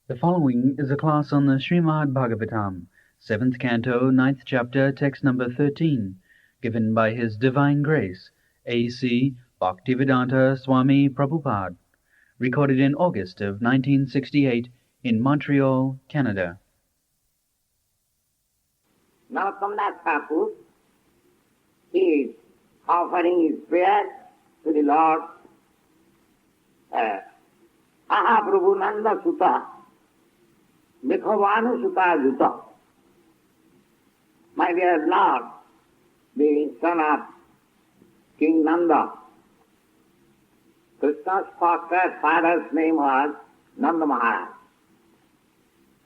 The following is a class on the Srimad Bhagavatam, 7th Canto, 9th Chapter, text number 13, given by His Divine Grace, A.C. Bhaktivedanta Swami Prabhupada, recorded in August of 1968 in Montreal, Canada. Now Kamnath Thakur is offering his prayer to the Lord. Aha Prabhu Nanda Sutta, Mikhavanu Sutta Juta. My dear Lord, the son of King Nanda, Krishna's foster father's name was Nanda Maharaj.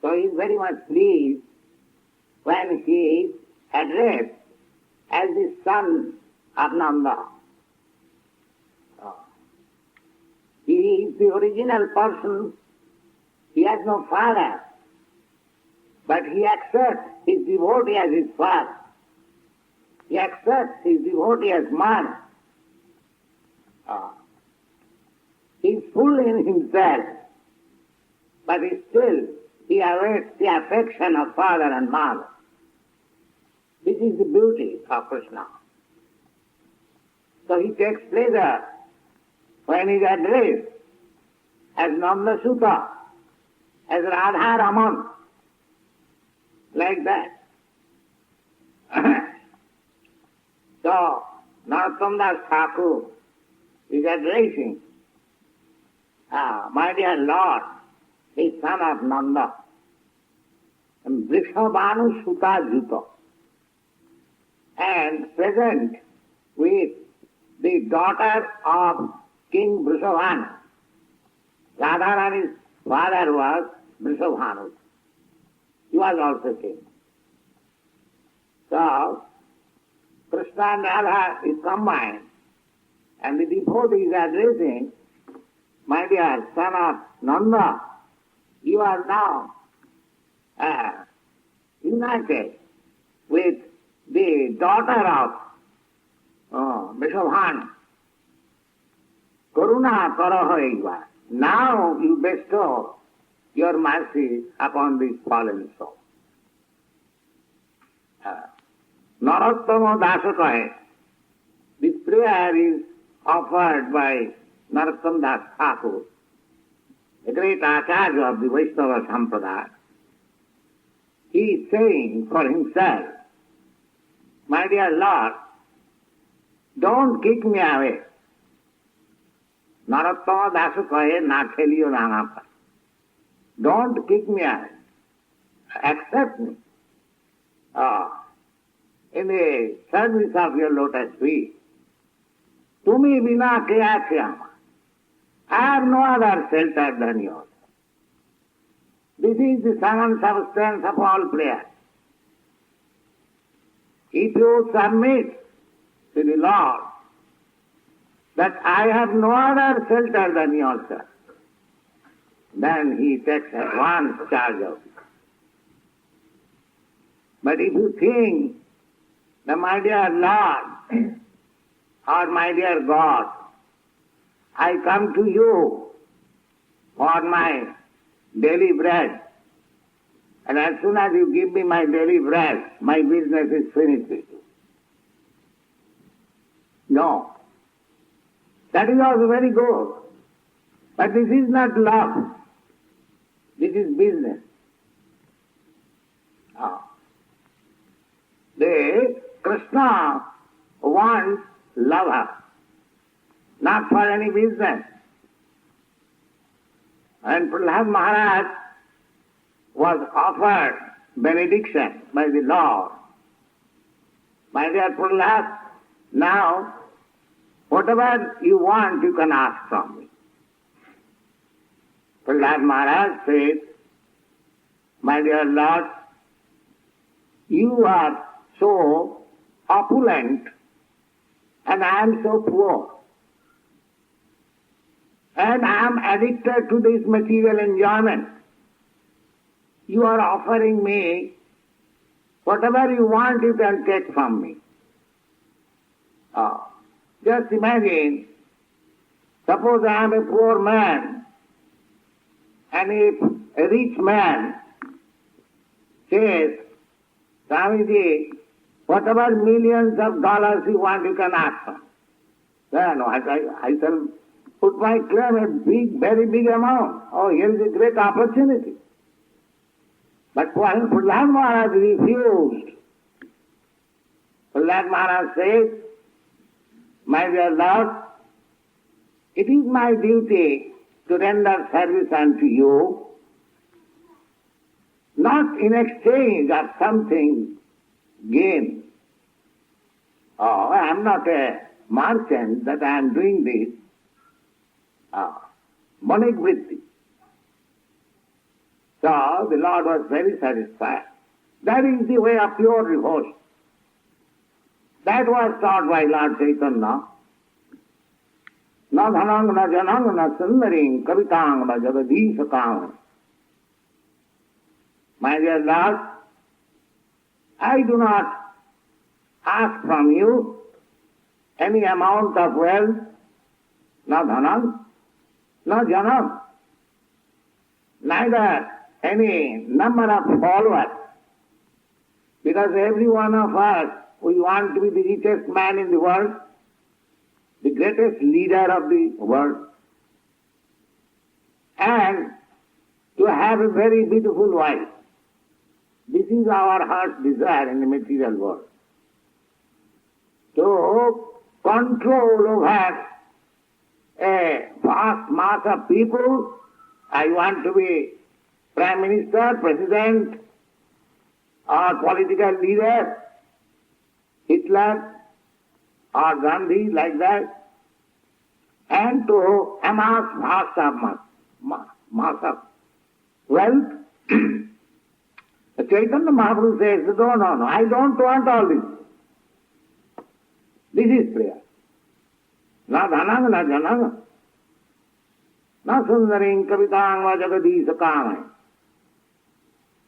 So he is very much pleased when he is addressed as the son of Nanda. He is the original person. He has no father, but he accepts his devotee as his father. He accepts his devotee as mother. He is full in himself, but he awaits the affection of father and mother. This is the beauty of Krishna. So he takes pleasure when he is addressed as Nanda Sutta, as Radha Raman, like that. So Narottam Das Thakur is addressing, my dear Lord, the son of Nanda, Vrishabhanu Sutta Juta, and present with the daughter of King Vrishabhanu. Radharani's father was Vrishabhanu. He was also king. So, Krishna and Radha is combined, and the devotee is addressing, my dear son of Nanda, you are now united with the daughter of Vrishabhanu. Karuna karahoiva. Now you bestow your mercy upon this fallen soul. Narottama Dasakahe. This prayer is offered by Narottam Das Thakur, a great Acharya of the Vaishnava Sampradaya. He is saying for himself, my dear Lord, don't kick me away. Narottama Dasakahe na kheliyo rangapa. Don't kick me away. Accept me. In the service of your lotus feet. Tumi vina kya khyama. I have no other shelter than yours. This is the sum and substance of all prayer. If you submit to the Lord that I have no other shelter than yourself, then He takes advance charge of you. But if you think that, my dear Lord or my dear God, I come to you for my daily bread, and as soon as you give me my daily bread, my business is finished with you. No. That is also very good. But this is not love. This is business. The Krishna wants lover, not for any business. And Prahlad Maharaj was offered benediction by the Lord. My dear Prahlad, now whatever you want, you can ask from me. Prahlad Maharaj says, my dear Lord, you are so opulent and I am so poor. And I am addicted to this material enjoyment. You are offering me whatever you want, you can take from me. Just imagine, suppose I am a poor man, and if a rich man says, Swamiji, whatever millions of dollars you want, you can ask for. Then I shall put my claim a big, very big amount. Oh, here is a great opportunity. But when Prahlad Maharaj refused, Prahlad Maharaj says, my dear Lord, it is my duty to render service unto you, not in exchange of something gain. Oh, I am not a merchant that I am doing this. Monik vritti. So the Lord was very satisfied. That is the way of pure devotion. That was taught by Lord Chaitanya. Na dhanang na janang na sundaring kavitang na jagadishakam. My dear Lord, I do not ask from you any amount of wealth, na dhanam, na janam, neither any number of followers, because every one of us, we want to be the richest man in the world, the greatest leader of the world, and to have a very beautiful wife. This is our heart's desire in the material world. To control over a vast mass of people, I want to be Prime Minister, President, or political leader, Hitler or Gandhi, like that, and to amass vast mass of wealth. Chaitanya Mahaprabhu says, no, I don't want all this. This is prayer. Na dhanang, na janang, na sundaring kavitang va jagadishakam.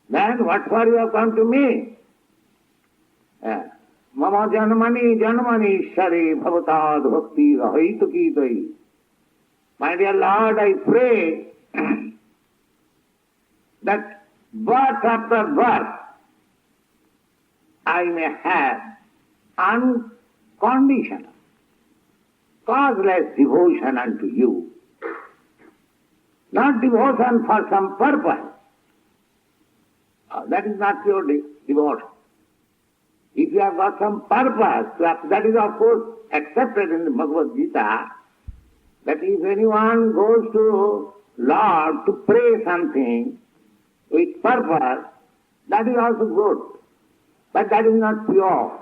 Then what for you have come to me? Mama janmani janmani shari bhavatad bhakti rahaitu ki. My dear Lord, I pray that birth after birth I may have unconditional, causeless devotion unto you. Not devotion for some purpose. That is not pure devotion. If you have got some purpose, that is of course accepted in the Bhagavad Gita, that if anyone goes to Lord to pray something with purpose, that is also good. But that is not pure.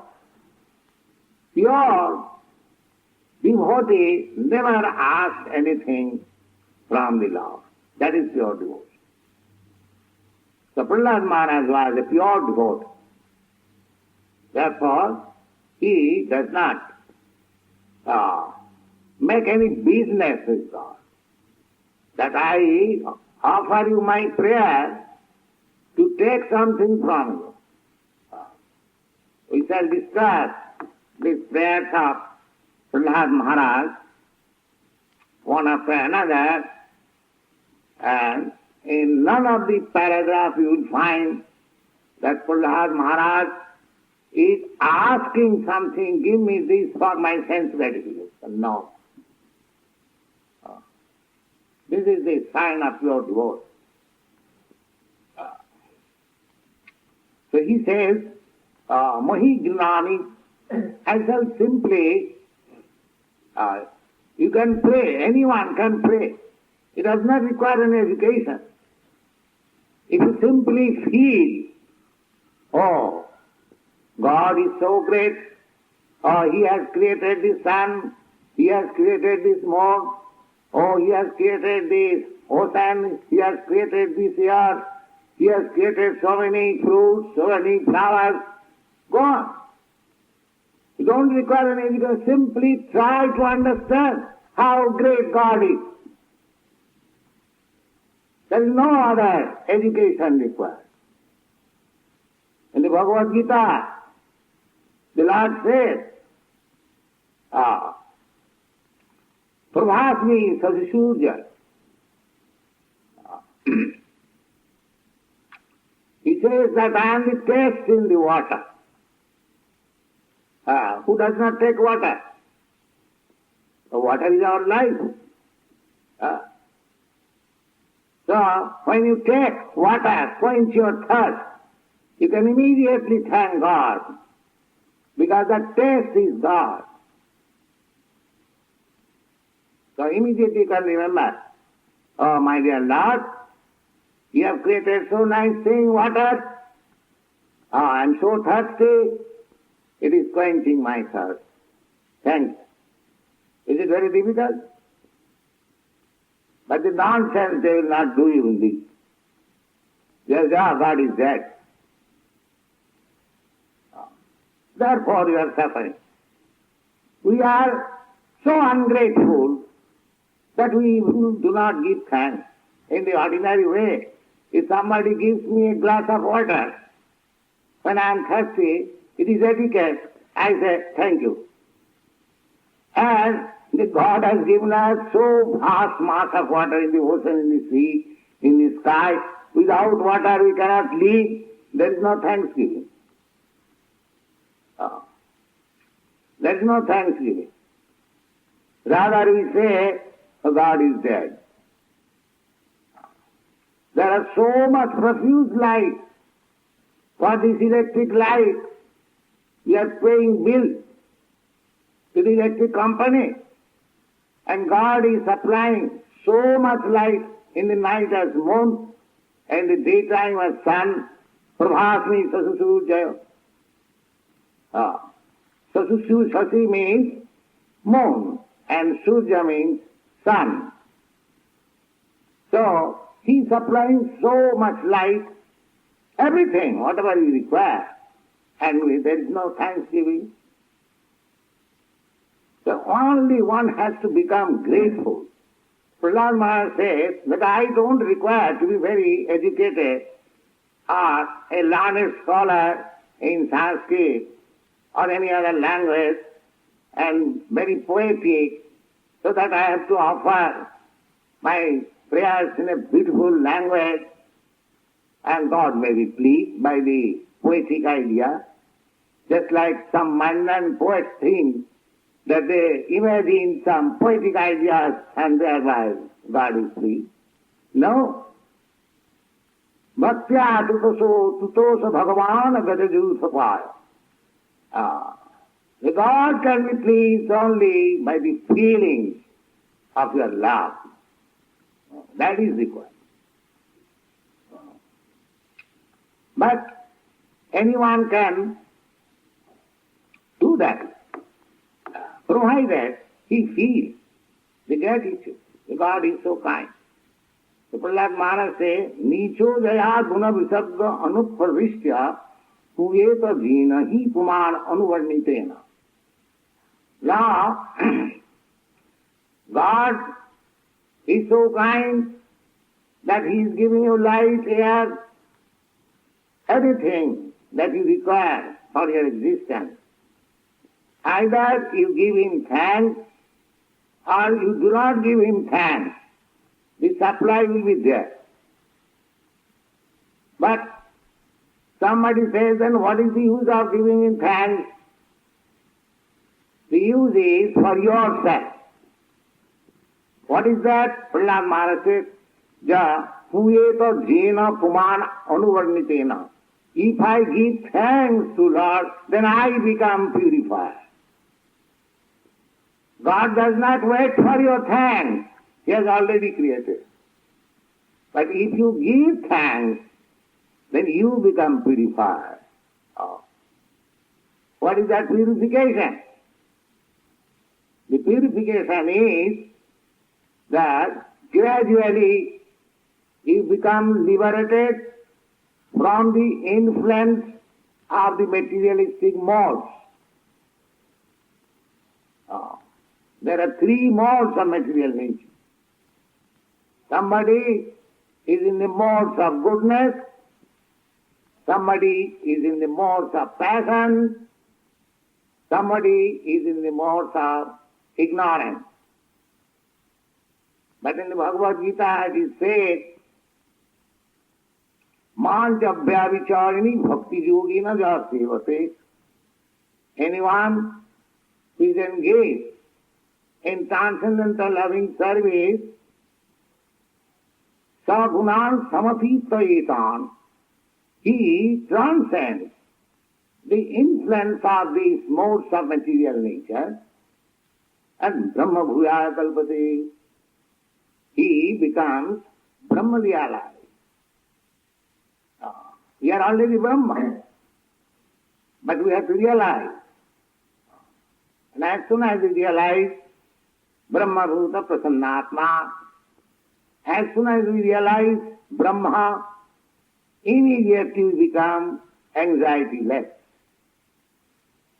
Pure devotee never asks anything from the Lord. That is pure devotion. So Prahlad Maharaj was a pure devotee. Therefore, he does not make any business with God. That I offer you my prayer to take something from you. We shall discuss these prayers of Prahlad Maharaj one after another, and in none of the paragraphs you will find that Prahlad Maharaj is asking something, give me this for my sense gratification. No. This is the sign of pure devotion. So he says, Mahi Gnani, I shall simply, you can pray, anyone can pray. It does not require any education. If you simply feel, oh, God is so great, oh, He has created the sun, He has created this moon, oh, He has created this ocean, He has created this earth, He has created so many fruits, so many flowers. Go on. You don't require any education. Simply try to understand how great God is. There is no other education required. In the Bhagavad Gita, the Lord says, Prabhasmi Sajisurja. He says that I am the taste in the water. Who does not take water? The water is our life. So, when you take water, quench your thirst, you can immediately thank God, because that taste is God. So immediately you can remember, oh my dear Lord, you have created so nice thing, water. Oh, I am so thirsty, it is quenching my thirst. Thank you. Is it very difficult? But the nonsense they will not do even this. They say, oh, God is dead. Therefore you are suffering. We are so ungrateful that we do not give thanks. In the ordinary way, if somebody gives me a glass of water, when I am thirsty, it is etiquette, I say, thank you. And the God has given us so vast mass of water in the ocean, in the sea, in the sky. Without water we cannot live. There is no thanksgiving. There is no thanksgiving. Rather we say, oh, God is dead. There are so much profuse light. For this electric light, we are paying bill to the electric company. And God is supplying so much light in the night as moon, and in the daytime as sun. Prabhasmi sasusujaya. Sasi means moon, and Surya means sun. So, he is supplying so much light, everything, whatever you require, and there is no thanksgiving. So only one has to become grateful. Prahlad Maharaj says that I don't require to be very educated or a learned scholar in Sanskrit or any other language and very poetic, so that I have to offer my prayers in a beautiful language and God may be pleased by the poetic idea, just like some mundane poets think that they imagine some poetic ideas and thereby God is pleased. No. Bhaktya tutosa bhagavan gadaju sapaya. The God can be pleased only by the feelings of your love. That is required. But anyone can do that, provided he feels the gratitude. The God is so kind. The Prahlad Maharaj says, Nicho jaya guna visagga anupravishya kuyeta jina hi puman anuvarnitena. Now, God is so kind that He is giving you light, air, everything that you require for your existence. Either you give Him thanks or you do not give Him thanks. The supply will be there. But somebody says, then what is the use of giving Him thanks? The use is for yourself. What is that? Prahlad Maharaj says, Ja puyeta jena puman anuvarnitena. If I give thanks to Lord, then I become purified. God does not wait for your thanks. He has already created. But if you give thanks, then you become purified. What is that purification? The purification is that gradually you become liberated from the influence of the materialistic modes. There are three modes of material nature. Somebody is in the modes of goodness, somebody is in the modes of passion, somebody is in the modes of ignorance. But in the Bhagavad Gita it is said, Mantyabhyavicharini bhakti yogina jasevate. Anyone who is engaged in transcendental loving service, sagunan samatitayetan, he transcends the influence of these modes of material nature, and Brahma Bhuyaya Kalpate, he becomes Brahma realized. We are already Brahma, but we have to realize. And as soon as we realize Brahma Bhuta Prasannatma, as soon as we realize Brahma, immediately we become anxiety-less.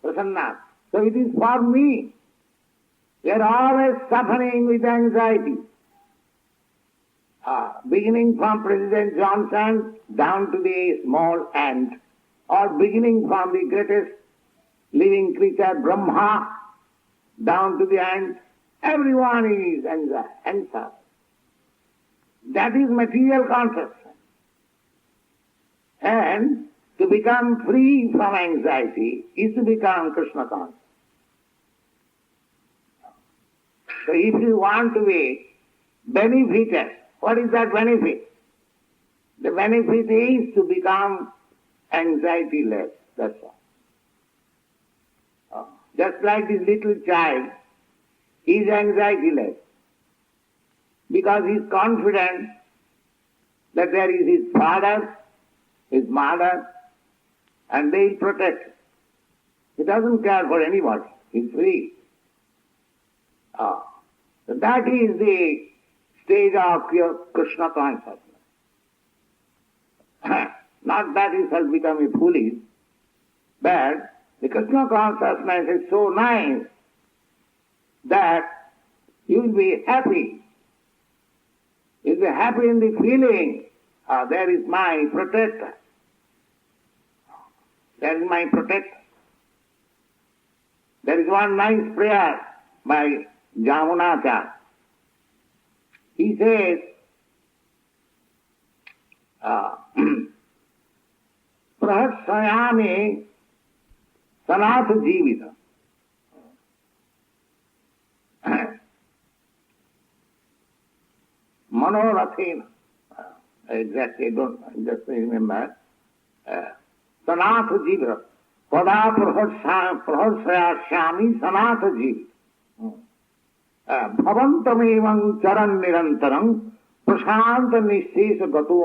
Prasanna. So it is for me. We are always suffering with anxiety. Beginning from President Johnson down to the small ant, or beginning from the greatest living creature, Brahma, down to the ant, everyone is anxious. That is material consciousness. And to become free from anxiety is to become Krishna conscious. So if you want to be benefited, what is that benefit? The benefit is to become anxiety-less, that's all. Just like this little child, he is anxiety-less because he is confident that there is his father, his mother, and they will protect him. He doesn't care for anybody. He is free. So that is the stage of pure Krishna consciousness. Not that he shall become a foolish, but the Krishna consciousness is so nice that you will be happy. You will be happy in the feeling, there is my protector. There is my protector. There is one nice prayer by Jamunacharya. He says, Prahatsayami sanatha jivita. Manorathena. Exactly, I don't just remember. Sanatha jivita. Pada prahatsayashami sanatha jivita. Bhavantamevang charan nirantaram prashanta nishesha gato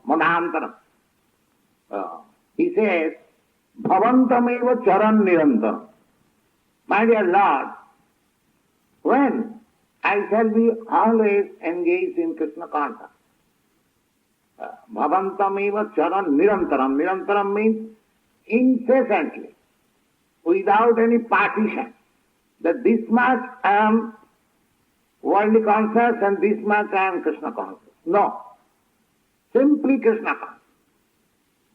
manantaram. He says, Bhavantameva charan nirantaram. My dear Lord, when I shall be always engaged in Krishna consciousness. Bhavantameva charan nirantaram. Nirantaram means incessantly, without any partition. That this much I am worldly conscious and this much I am Krishna conscious. No. Simply Krishna conscious.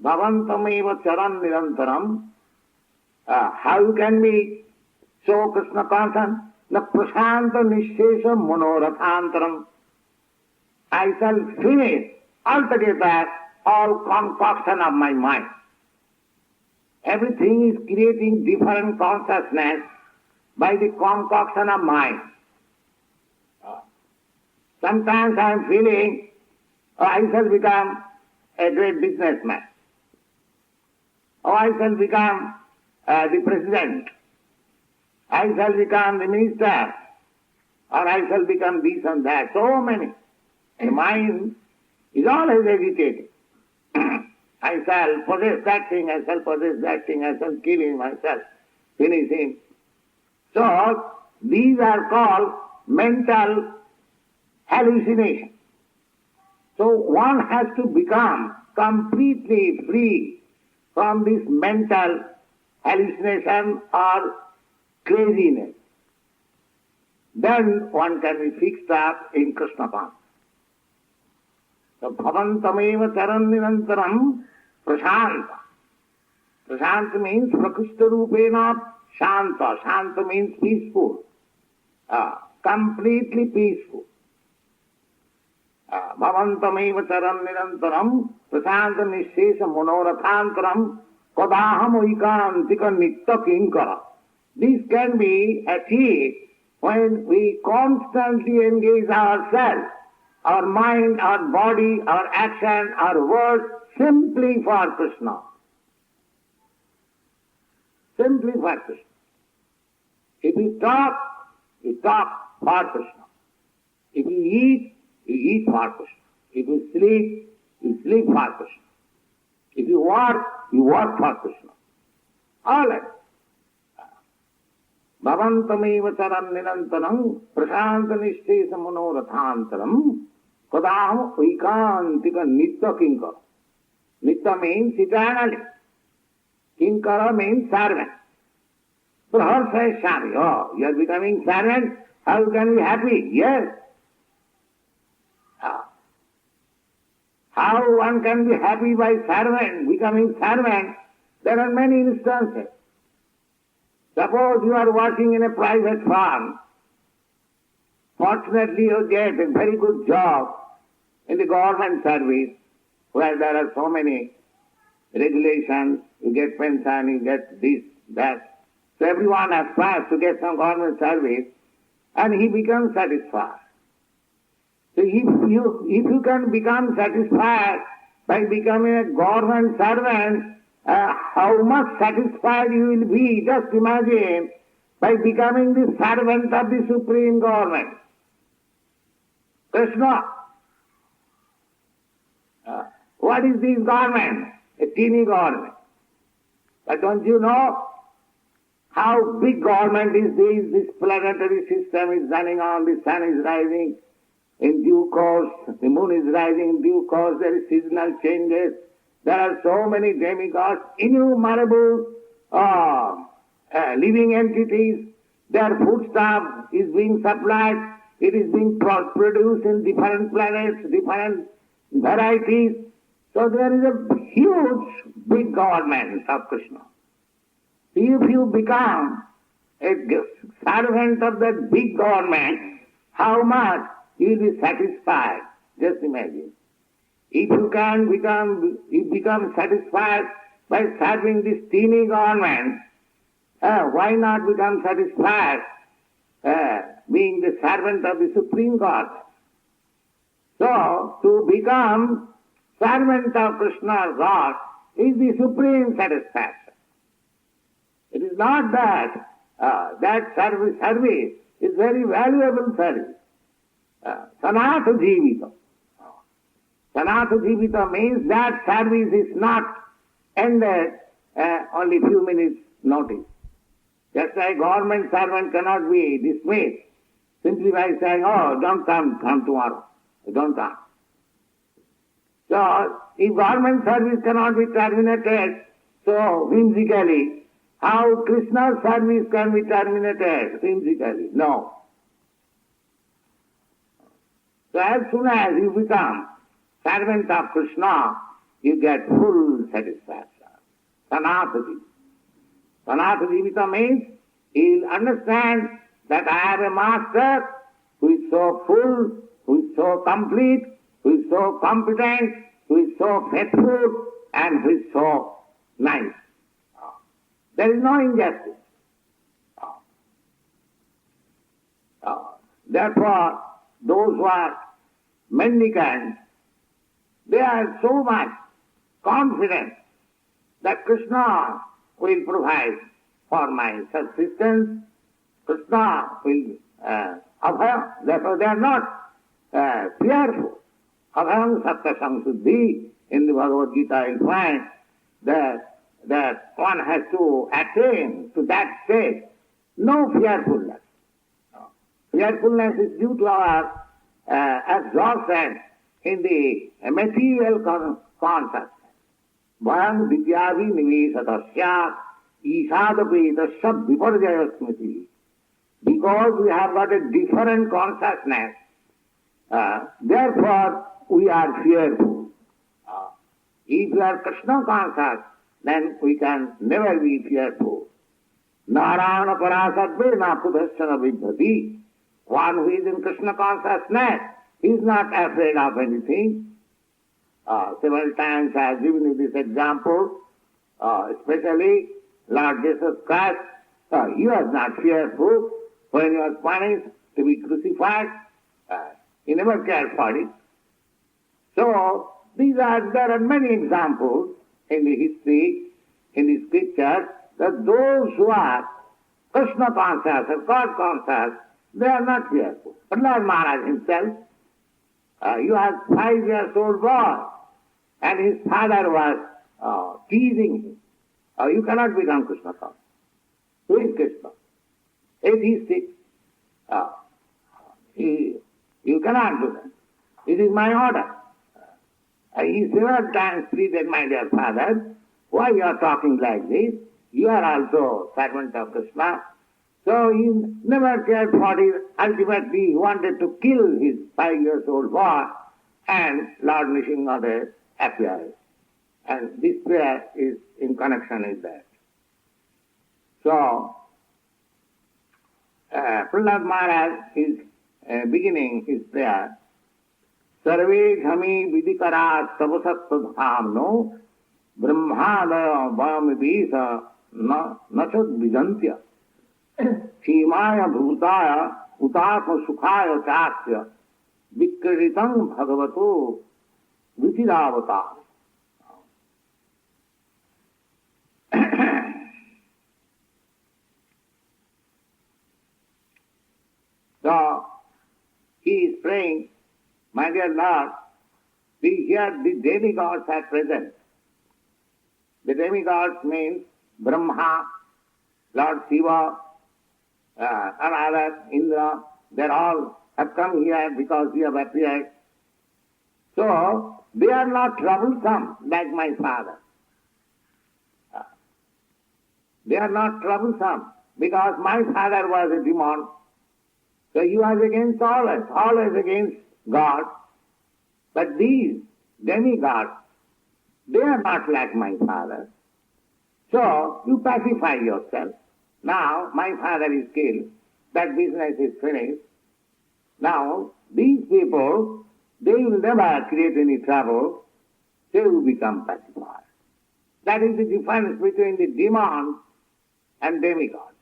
Bhavantameva charan nirantaram. How you can be so Krishna conscious? Na prashanta nishesha manorathantaram. I shall finish altogether all concoction of my mind. Everything is creating different consciousness by the concoction of mind. Sometimes I am feeling, I shall become a great businessman. Or I shall become the president. I shall become the minister. Or I shall become this and that. So many. The mind is always agitated. I shall possess that thing, I shall possess that thing, I shall kill him, I shall finish him. So, these are called mental hallucinations. So, one has to become completely free from this mental hallucination or craziness. Then one can be fixed up in Krishna consciousness. So, bhavantameva charan nirantaram prashanta. Prashanta means prakrishta rupena shanta. Shanta means peaceful. Completely peaceful. Bhavantameva charan nirantaram prasanta nishesha monorathantaram kadaham oikantika nitta kinkara. This can be achieved when we constantly engage ourselves, our mind, our body, our action, our words, simply for Krishna. Simply for Krishna. If you talk for Krishna. If you eat for Krishna. If you sleep for Krishna. If you work for Krishna. All that. Bhavantameva charan nirantaram prasanta nishesha monorathantaram kadaham oikantika nitta kinkara. Nitta means eternally. Kinkara means servant. Prabhupada says servant. Oh, you are becoming servant? How you can be happy? Yes. How one can be happy by servant, becoming servant? There are many instances. Suppose you are working in a private firm. Fortunately, you get a very good job in the government service, where there are so many regulations. You get pension, you get this, that. So everyone aspires to get some government service, and he becomes satisfied. So if you can become satisfied by becoming a government servant, how much satisfied you will be, just imagine, by becoming the servant of the Supreme Government. Krishna. What is this government? A teeny government. But don't you know how big government is this? This planetary system is running on, the sun is rising in due course, the moon is rising in due course, there is seasonal changes. There are so many demigods, innumerable living entities. Their foodstuff is being supplied. It is being produced in different planets, different varieties. So there is a huge, big government of Krishna. If you become a servant of that big government, how much you will be satisfied? Just imagine. If you become satisfied by serving this teeny government, why not become satisfied being the servant of the Supreme Government? So, to become servant of Krishna or God is the supreme satisfaction. It is not that that service is very valuable service. Sanatha Jivita. Sanatha Jivita means that service is not ended only few minutes notice. Just like government servant cannot be dismissed simply by saying, oh, don't come tomorrow. Don't come. So, if government service cannot be terminated so whimsically, how Krishna's service can be terminated whimsically? No. So as soon as you become servant of Krishna, you get full satisfaction. Sanatha Jivita. Sanatha Jivita means he will understand that I have a master who is so full, who is so complete, who is so competent, who is so faithful, and who is so nice. There is no injustice. Therefore, those who are mendicants, they are so much confident that Krishna will provide for my subsistence. Krishna will abhaya. Therefore, they are not fearful. Abhayam Satya Samsuddhi. In the Bhagavad Gita, you'll find that one has to attain to that state. No fearfulness. Fearfulness is due to our absorption in the material consciousness. Vayam vidyavi nivesatasya isadapi tasya viparjaya smriti. Because we have got a different consciousness, therefore we are fearful. If we are Krishna conscious, then we can never be fearful. Narayana parasatve na pudhasyana vidhati. One who is in Krishna consciousness He is not afraid of anything. Several times I have given you this example, especially Lord Jesus Christ. He was not fearful when he was punished to be crucified. He never cared for it. So, there are many examples in the history, in the scriptures, that those who are Krishna conscious or God conscious, they are not fearful. But Lord Maharaj himself, he was 5-year-old boy, and his father was teasing him. You cannot become Krishna conscious. Who is Krishna? Atheistic. You cannot do that. It is my order. He several times pleaded, my dear father, why you are talking like this? You are also servant of Krishna. So he never cared for it. Ultimately, he wanted to kill his 5-year-old boy, and Lord Nrsimhadev appeared. And this prayer is in connection with that. So, Prahlad Maharaj is beginning his prayer. Sarve ghami vidikarat savasattva dhamno brahmadaya vamibisa nachad vijantya chimaya bhutaya utatma sukhaya chasya vikriritam bhagavato vichidavatar. So, he is praying, my dear Lord, here the demigods are present. The demigods means Brahma, Lord Shiva, and others, Indra, they all have come here because we have appeared. So, they are not troublesome like my father. They are not troublesome because my father was a demon. So he was against always against God. But these demigods, they are not like my father. So you pacify yourself. Now my father is killed, that business is finished. Now these people, they will never create any trouble, they will become pacified. That is the difference between the demons and demigods.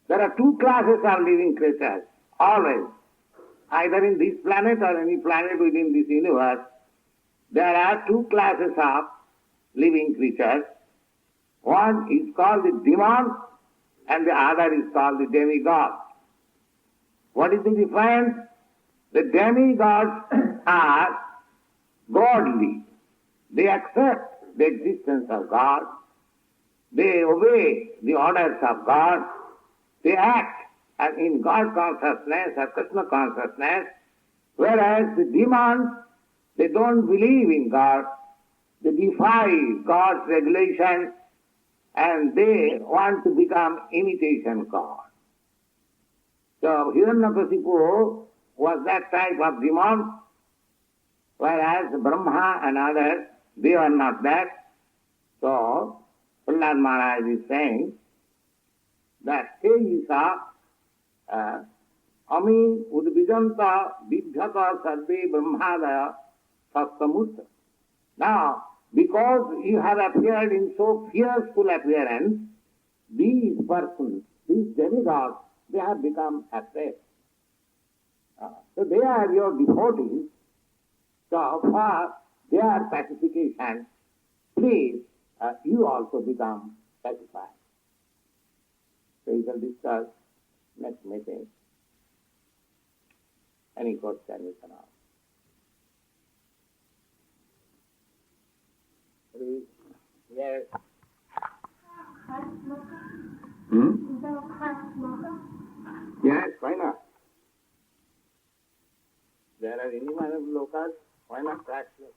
There are two classes of living creatures, always. Either in this planet or any planet within this universe, there are two classes of living creatures. One is called the demon and the other is called the demigod. What is the difference? The demigods are godly. They accept the existence of God. They obey the orders of God. They act as in God consciousness or Krishna consciousness, whereas the demons, they don't believe in God. They defy God's regulation and they want to become imitation God. So Hiranyakasipu was that type of demon, whereas Brahma and others, they are not that. So Prahlad Maharaj is saying that he is ami udvijanta vidhyata sarve brahmadaya sattamutta. Now, because you have appeared in so fearful appearance, these persons, these demigods, they have become afraid. So they are your devotees. So for their pacification, please, you also become pacified. So we shall discuss next meeting. Any question you can ask. Yes. Yes, why not? There are any kind of lokas, why not crack smoke?